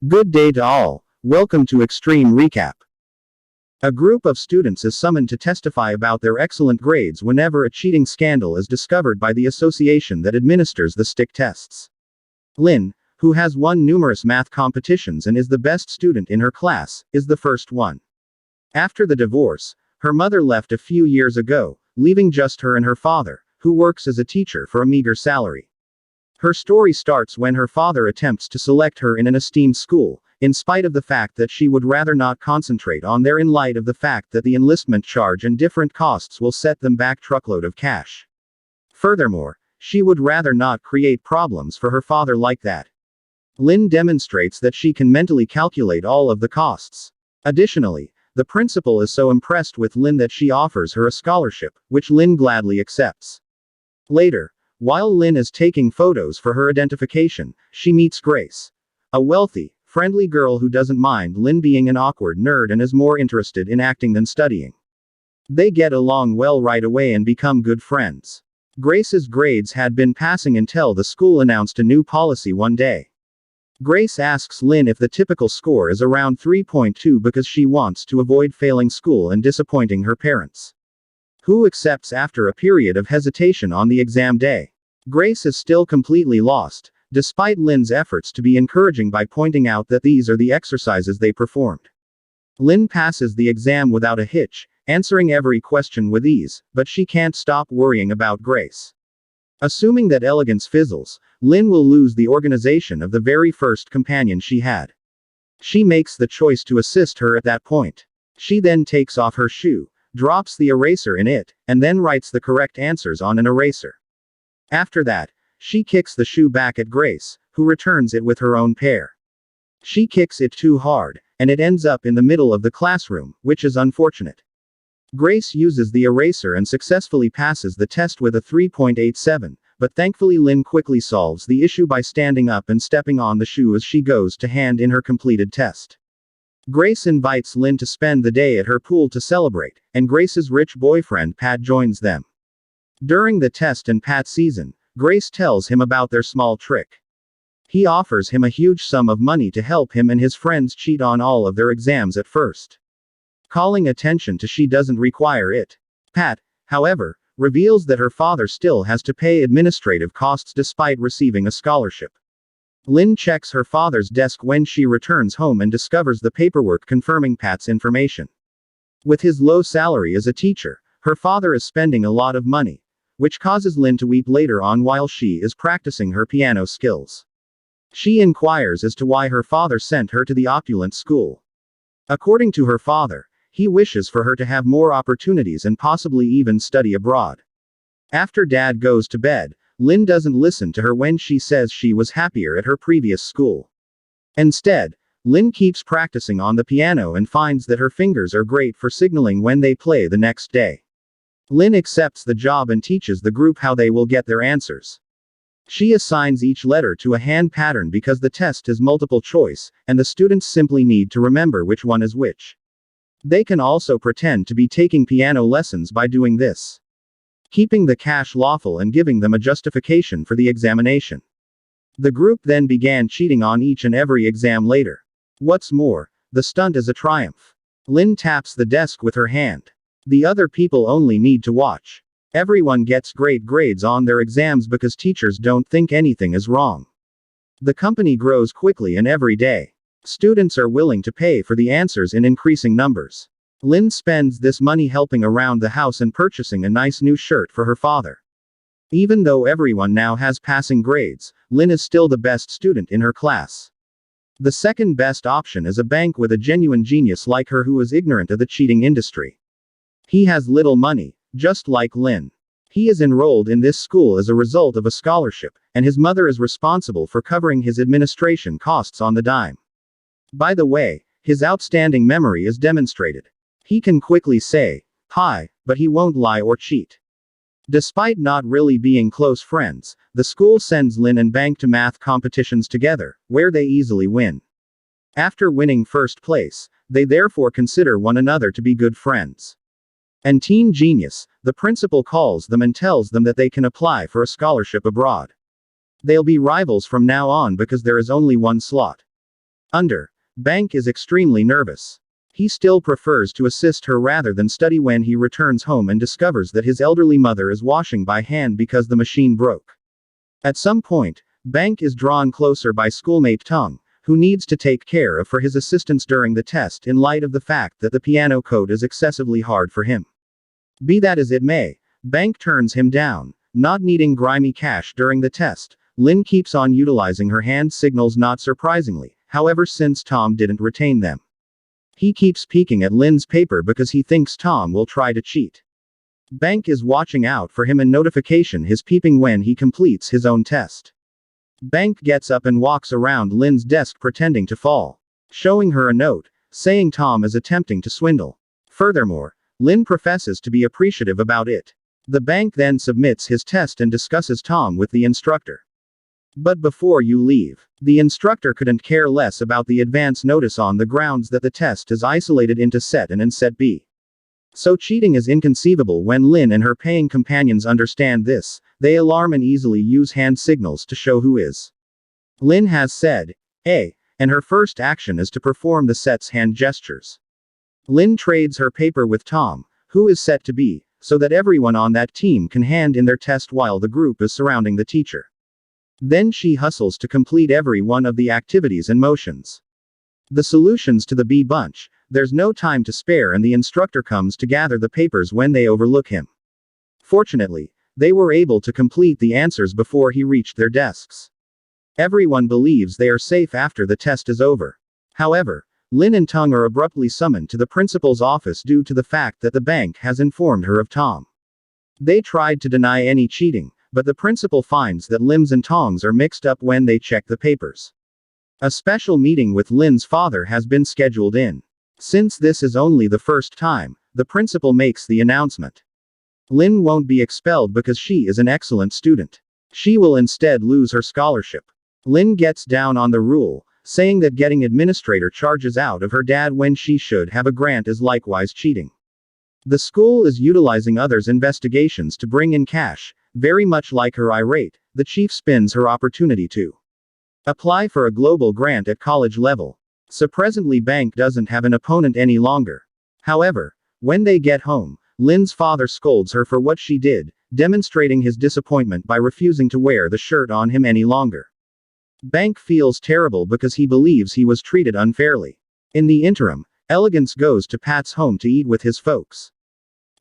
Good day to all. Welcome to Extreme Recap. A group of students is summoned to testify about their excellent grades whenever a cheating scandal is discovered by the association that administers the stick tests. Lynn, who has won numerous math competitions and is the best student in her class, is the first one. After the divorce, her mother left a few years ago, leaving just her and her father, who works as a teacher for a meager salary. Her story starts when her father attempts to select her in an esteemed school, in spite of the fact that she would rather not concentrate on there in light of the fact that the enlistment charge and different costs will set them back truckload of cash. Furthermore, she would rather not create problems for her father like that. Lynn demonstrates that she can mentally calculate all of the costs. Additionally, the principal is so impressed with Lynn that she offers her a scholarship, which Lynn gladly accepts. Later, while Lynn is taking photos for her identification, she meets Grace, a wealthy, friendly girl who doesn't mind Lynn being an awkward nerd and is more interested in acting than studying. They get along well right away and become good friends. Grace's grades had been passing until the school announced a new policy one day. Grace asks Lynn if the typical score is around 3.2 because she wants to avoid failing school and disappointing her parents, who accepts after a period of hesitation on the exam day. Grace is still completely lost, despite Lynn's efforts to be encouraging by pointing out that these are the exercises they performed. Lynn passes the exam without a hitch, answering every question with ease, but she can't stop worrying about Grace. Assuming that elegance fizzles, Lynn will lose the organization of the very first companion she had. She makes the choice to assist her at that point. She then takes off her shoe, drops the eraser in it, and then writes the correct answers on an eraser. After that, she kicks the shoe back at Grace, who returns it with her own pair. She kicks it too hard, and it ends up in the middle of the classroom, which is unfortunate. Grace uses the eraser and successfully passes the test with a 3.87, but thankfully Lynn quickly solves the issue by standing up and stepping on the shoe as she goes to hand in her completed test. Grace invites Lynn to spend the day at her pool to celebrate, and Grace's rich boyfriend Pat joins them. During the test and Pat season, Grace tells him about their small trick. He offers him a huge sum of money to help him and his friends cheat on all of their exams at first, calling attention to she doesn't require it. Pat, however, reveals that her father still has to pay administrative costs despite receiving a scholarship. Lynn checks her father's desk when she returns home and discovers the paperwork confirming Pat's information. With his low salary as a teacher, her father is spending a lot of money, which causes Lynn to weep later on while she is practicing her piano skills. She inquires as to why her father sent her to the opulent school. According to her father, he wishes for her to have more opportunities and possibly even study abroad. After Dad goes to bed, Lynn doesn't listen to her when she says she was happier at her previous school. Instead, Lynn keeps practicing on the piano and finds that her fingers are great for signaling when they play the next day. Lynn accepts the job and teaches the group how they will get their answers. She assigns each letter to a hand pattern because the test is multiple choice, and the students simply need to remember which one is which. They can also pretend to be taking piano lessons by doing this, keeping the cash lawful and giving them a justification for the examination. The group then began cheating on each and every exam later. What's more, the stunt is a triumph. Lynn taps the desk with her hand. The other people only need to watch. Everyone gets great grades on their exams because teachers don't think anything is wrong. The company grows quickly and every day, students are willing to pay for the answers in increasing numbers. Lynn spends this money helping around the house and purchasing a nice new shirt for her father. Even though everyone now has passing grades, Lynn is still the best student in her class. The second best option is a bank with a genuine genius like her who is ignorant of the cheating industry. He has little money, just like Lynn. He is enrolled in this school as a result of a scholarship, and his mother is responsible for covering his administration costs on the dime. By the way, his outstanding memory is demonstrated. He can quickly say hi, but he won't lie or cheat. Despite not really being close friends, the school sends Lynn and Bank to math competitions together, where they easily win. After winning first place, they therefore consider one another to be good friends. And teen genius, the principal calls them and tells them that they can apply for a scholarship abroad. They'll be rivals from now on because there is only one slot. Bank is extremely nervous. He still prefers to assist her rather than study when he returns home and discovers that his elderly mother is washing by hand because the machine broke. At some point, Bank is drawn closer by schoolmate Tung, who needs to take care of for his assistance during the test in light of the fact that the piano code is excessively hard for him. Be that as it may, Bank turns him down. Not needing grimy cash during the test, Lin keeps on utilizing her hand signals not surprisingly, however since Tom didn't retain them. He keeps peeking at Lin's paper because he thinks Tom will try to cheat. Bank is watching out for him and notification his peeping when he completes his own test. Bank gets up and walks around Lin's desk pretending to fall, showing her a note, saying Tom is attempting to swindle. Furthermore, Lin professes to be appreciative about it. The bank then submits his test and discusses Tom with the instructor. But before you leave, the instructor couldn't care less about the advance notice on the grounds that the test is isolated into set A and set B. So cheating is inconceivable. When Lin and her paying companions understand this, they alarm and easily use hand signals to show who is. Lin has said A, and her first action is to perform the set's hand gestures. Lin trades her paper with Tom, who is set to B, so that everyone on that team can hand in their test while the group is surrounding the teacher. Then she hustles to complete every one of the activities and motions. The solutions to the B bunch, there's no time to spare and the instructor comes to gather the papers when they overlook him. Fortunately, they were able to complete the answers before he reached their desks. Everyone believes they are safe after the test is over. However, Lin and Tung are abruptly summoned to the principal's office due to the fact that the bank has informed her of Tom. They tried to deny any cheating, but the principal finds that Lims and Tongs are mixed up when they check the papers. A special meeting with Lin's father has been scheduled in. Since this is only the first time, the principal makes the announcement. Lin won't be expelled because she is an excellent student. She will instead lose her scholarship. Lin gets down on the rule, saying that getting administrator charges out of her dad when she should have a grant is likewise cheating. The school is utilizing others' investigations to bring in cash, very much like her irate, the chief spins her opportunity to apply for a global grant at college level. So presently Bank doesn't have an opponent any longer. However, when they get home, Lin's father scolds her for what she did, demonstrating his disappointment by refusing to wear the shirt on him any longer. Bank feels terrible because he believes he was treated unfairly. In the interim, Elegance goes to Pat's home to eat with his folks.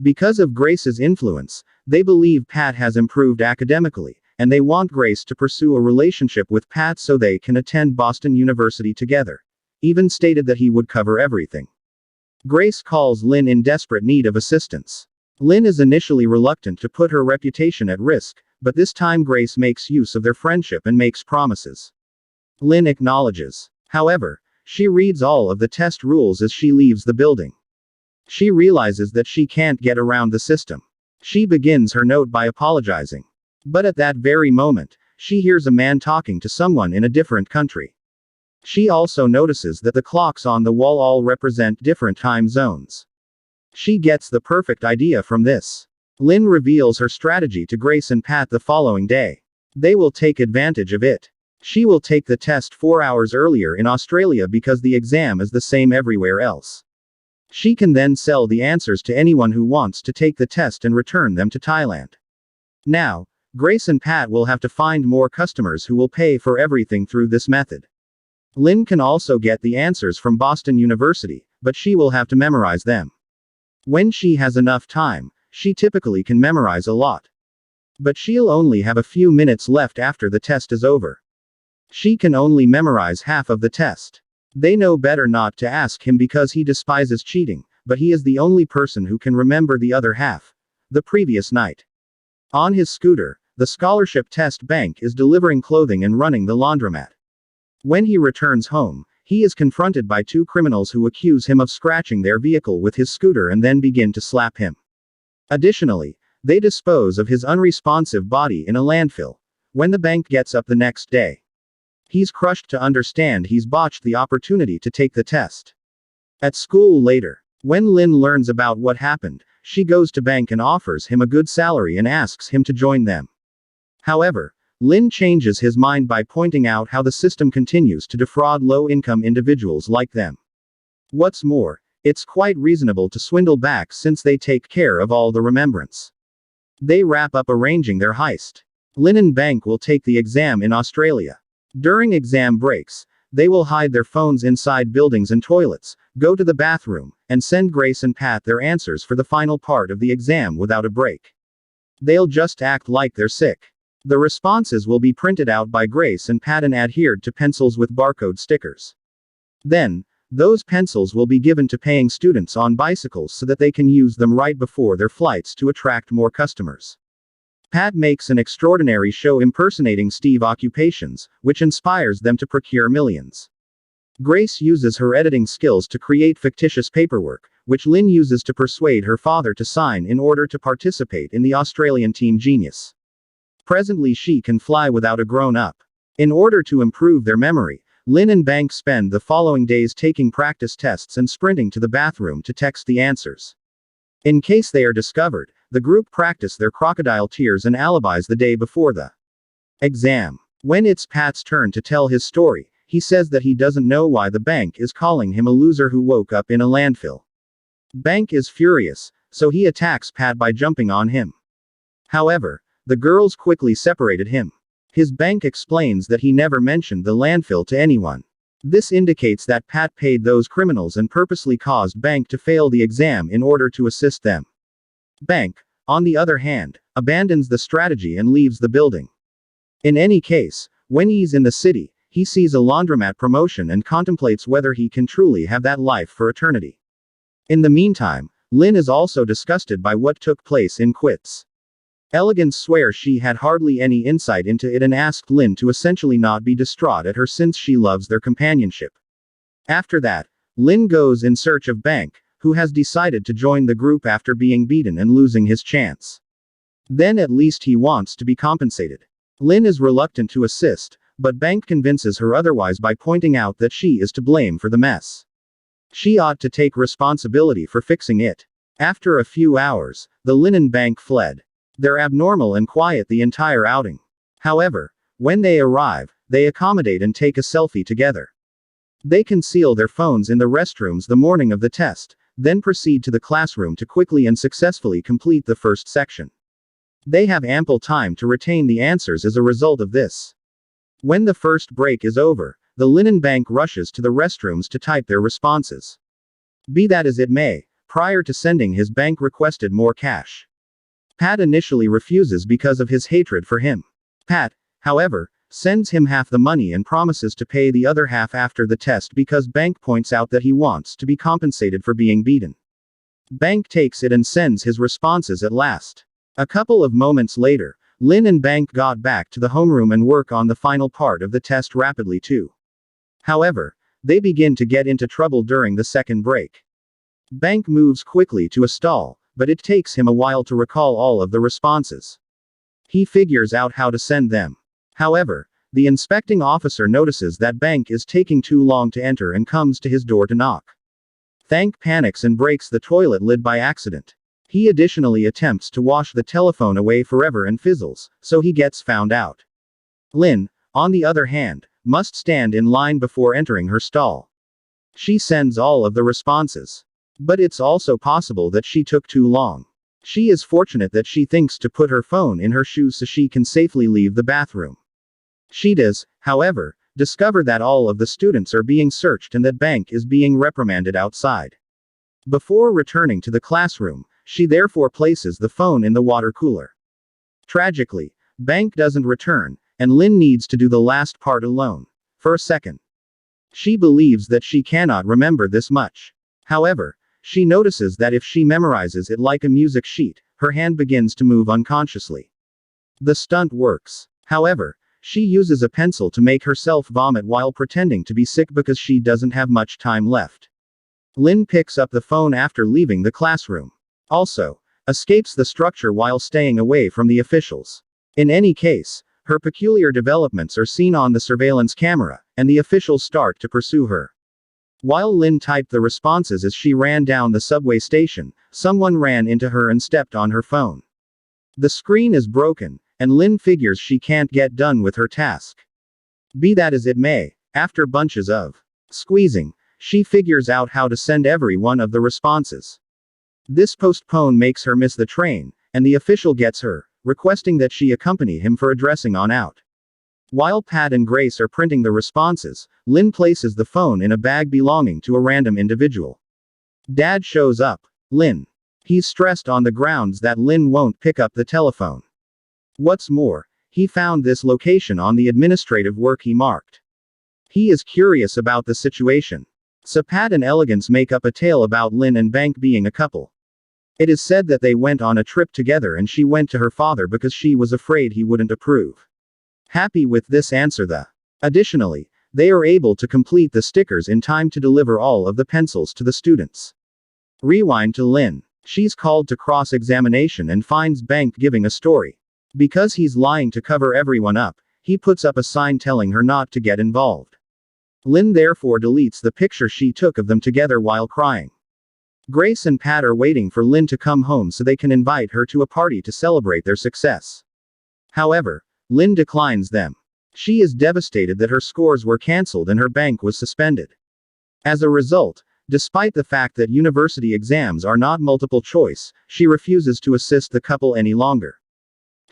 Because of Grace's influence, they believe Pat has improved academically, and they want Grace to pursue a relationship with Pat so they can attend Boston University together. Even stated that he would cover everything. Grace calls Lin in desperate need of assistance. Lin is initially reluctant to put her reputation at risk, but this time Grace makes use of their friendship and makes promises. Lin acknowledges. However, she reads all of the test rules as she leaves the building. She realizes that she can't get around the system. She begins her note by apologizing. But at that very moment, she hears a man talking to someone in a different country. She also notices that the clocks on the wall all represent different time zones. She gets the perfect idea from this. Lin reveals her strategy to Grace and Pat the following day. They will take advantage of it. She will take the test 4 hours earlier in Australia because the exam is the same everywhere else. She can then sell the answers to anyone who wants to take the test and return them to Thailand. Now, Grace and Pat will have to find more customers who will pay for everything through this method. Lin can also get the answers from Boston University, but she will have to memorize them. When she has enough time, she typically can memorize a lot. But she'll only have a few minutes left after the test is over. She can only memorize half of the test. They know better not to ask him because he despises cheating, but he is the only person who can remember the other half. The previous night. On his scooter, the scholarship test bank is delivering clothing and running the laundromat. When he returns home, he is confronted by 2 criminals who accuse him of scratching their vehicle with his scooter and then begin to slap him. Additionally, they dispose of his unresponsive body in a landfill. When the bank gets up the next day, he's crushed to understand he's botched the opportunity to take the test. At school later, when Lin learns about what happened, she goes to bank and offers him a good salary and asks him to join them. However, Lin changes his mind by pointing out how the system continues to defraud low-income individuals like them. What's more, it's quite reasonable to swindle back since they take care of all the remembrance. They wrap up arranging their heist. Lin and Bank will take the exam in Australia. During exam breaks, they will hide their phones inside buildings and toilets, go to the bathroom, and send Grace and Pat their answers for the final part of the exam without a break. They'll just act like they're sick. The responses will be printed out by Grace and Pat and adhered to pencils with barcode stickers. Then, those pencils will be given to paying students on bicycles so that they can use them right before their flights to attract more customers. Pat makes an extraordinary show impersonating Steve occupations, which inspires them to procure millions. Grace uses her editing skills to create fictitious paperwork, which Lin uses to persuade her father to sign in order to participate in the Australian Team Genius. Presently she can fly without a grown-up. In order to improve their memory, Lin and Bank spend the following days taking practice tests and sprinting to the bathroom to text the answers. In case they are discovered, the group practice their crocodile tears and alibis the day before the exam. When it's Pat's turn to tell his story, he says that he doesn't know why the bank is calling him a loser who woke up in a landfill. Bank is furious, so he attacks Pat by jumping on him. However, the girls quickly separated him. His bank explains that he never mentioned the landfill to anyone. This indicates that Pat paid those criminals and purposely caused Bank to fail the exam in order to assist them. Bank, on the other hand, abandons the strategy and leaves the building. In any case, when he's in the city, he sees a laundromat promotion and contemplates whether he can truly have that life for eternity. In the meantime, Lin is also disgusted by what took place in Quits. Elegance swears she had hardly any insight into it and asked Lin to essentially not be distraught at her since she loves their companionship. After that, Lin goes in search of Bank, who has decided to join the group after being beaten and losing his chance. Then at least he wants to be compensated. Lin is reluctant to assist, but Bank convinces her otherwise by pointing out that she is to blame for the mess. She ought to take responsibility for fixing it. After a few hours, the Lin and Bank fled. They're abnormal and quiet the entire outing. However, when they arrive, they accommodate and take a selfie together. They conceal their phones in the restrooms the morning of the test, then proceed to the classroom to quickly and successfully complete the first section. They have ample time to retain the answers as a result of this. When the first break is over, the Lin and Bank rushes to the restrooms to type their responses. Be that as it may, prior to sending his Bank requested more cash. Pat initially refuses because of his hatred for him. Pat, however, sends him half the money and promises to pay the other half after the test because Bank points out that he wants to be compensated for being beaten. Bank takes it and sends his responses at last. A couple of moments later, Lin and Bank got back to the homeroom and work on the final part of the test rapidly too. However, they begin to get into trouble during the second break. Bank moves quickly to a stall, but it takes him a while to recall all of the responses. He figures out how to send them. However, the inspecting officer notices that Bank is taking too long to enter and comes to his door to knock. Bank panics and breaks the toilet lid by accident. He additionally attempts to wash the telephone away forever and fizzles, so he gets found out. Lin, on the other hand, must stand in line before entering her stall. She sends all of the responses. But it's also possible that she took too long. She is fortunate that she thinks to put her phone in her shoes so she can safely leave the bathroom. She does, however, discover that all of the students are being searched and that Bank is being reprimanded outside. Before returning to the classroom, she therefore places the phone in the water cooler. Tragically, Bank doesn't return, and Lin needs to do the last part alone. For a second. She believes that she cannot remember this much. However, she notices that if she memorizes it like a music sheet, her hand begins to move unconsciously. The stunt works. However, she uses a pencil to make herself vomit while pretending to be sick because she doesn't have much time left. Lin picks up the phone after leaving the classroom. Also, escapes the structure while staying away from the officials. In any case, her peculiar developments are seen on the surveillance camera, and the officials start to pursue her. While Lin typed the responses as she ran down the subway station, someone ran into her and stepped on her phone. The screen is broken, and Lin figures she can't get done with her task. Be that as it may, after bunches of squeezing, she figures out how to send every one of the responses. This postpone makes her miss the train, and the official gets her, requesting that she accompany him for a dressing on out. While Pat and Grace are printing the responses, Lin places the phone in a bag belonging to a random individual. Dad shows up. Lin. He's stressed on the grounds that Lin won't pick up the telephone. What's more, he found this location on the administrative work he marked. He is curious about the situation. So Pat and Elegance make up a tale about Lin and Bank being a couple. It is said that they went on a trip together and she went to her father because she was afraid he wouldn't approve. Happy with this answer. Additionally, they are able to complete the stickers in time to deliver all of the pencils to the students. Rewind to Lin. She's called to cross-examination and finds Bank giving a story. Because he's lying to cover everyone up, he puts up a sign telling her not to get involved. Lin therefore deletes the picture she took of them together while crying. Grace and Pat are waiting for Lin to come home so they can invite her to a party to celebrate their success. However, Lin declines them. She is devastated that her scores were cancelled and her bank was suspended. As a result, despite the fact that university exams are not multiple choice, she refuses to assist the couple any longer.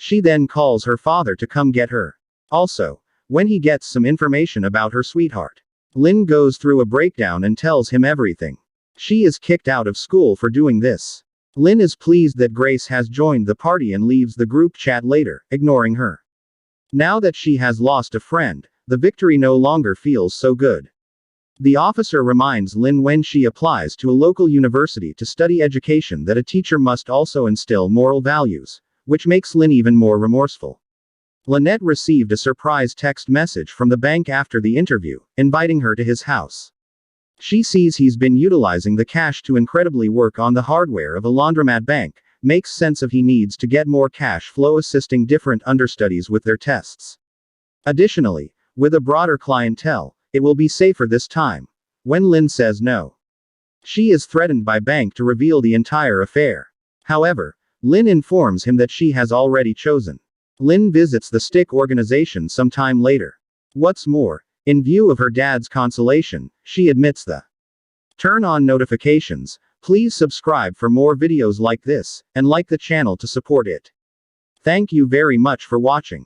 She then calls her father to come get her. Also, when he gets some information about her sweetheart, Lin goes through a breakdown and tells him everything. She is kicked out of school for doing this. Lin is pleased that Grace has joined the party and leaves the group chat later, ignoring her. Now that she has lost a friend, the victory no longer feels so good. The officer reminds Lin when she applies to a local university to study education that a teacher must also instill moral values, which makes Lin even more remorseful. Lynette received a surprise text message from the bank after the interview, inviting her to his house. She sees he's been utilizing the cash to incredibly work on the hardware of a laundromat bank, makes sense of he needs to get more cash flow assisting different understudies with their tests. Additionally, with a broader clientele, it will be safer this time. When Lin says no, she is threatened by Bank to reveal the entire affair. However, Lin informs him that she has already chosen. Lin visits the stick organization sometime later. What's more, in view of her dad's consolation, she admits the turn on notifications. Please subscribe for more videos like this, and like the channel to support it. Thank you very much for watching.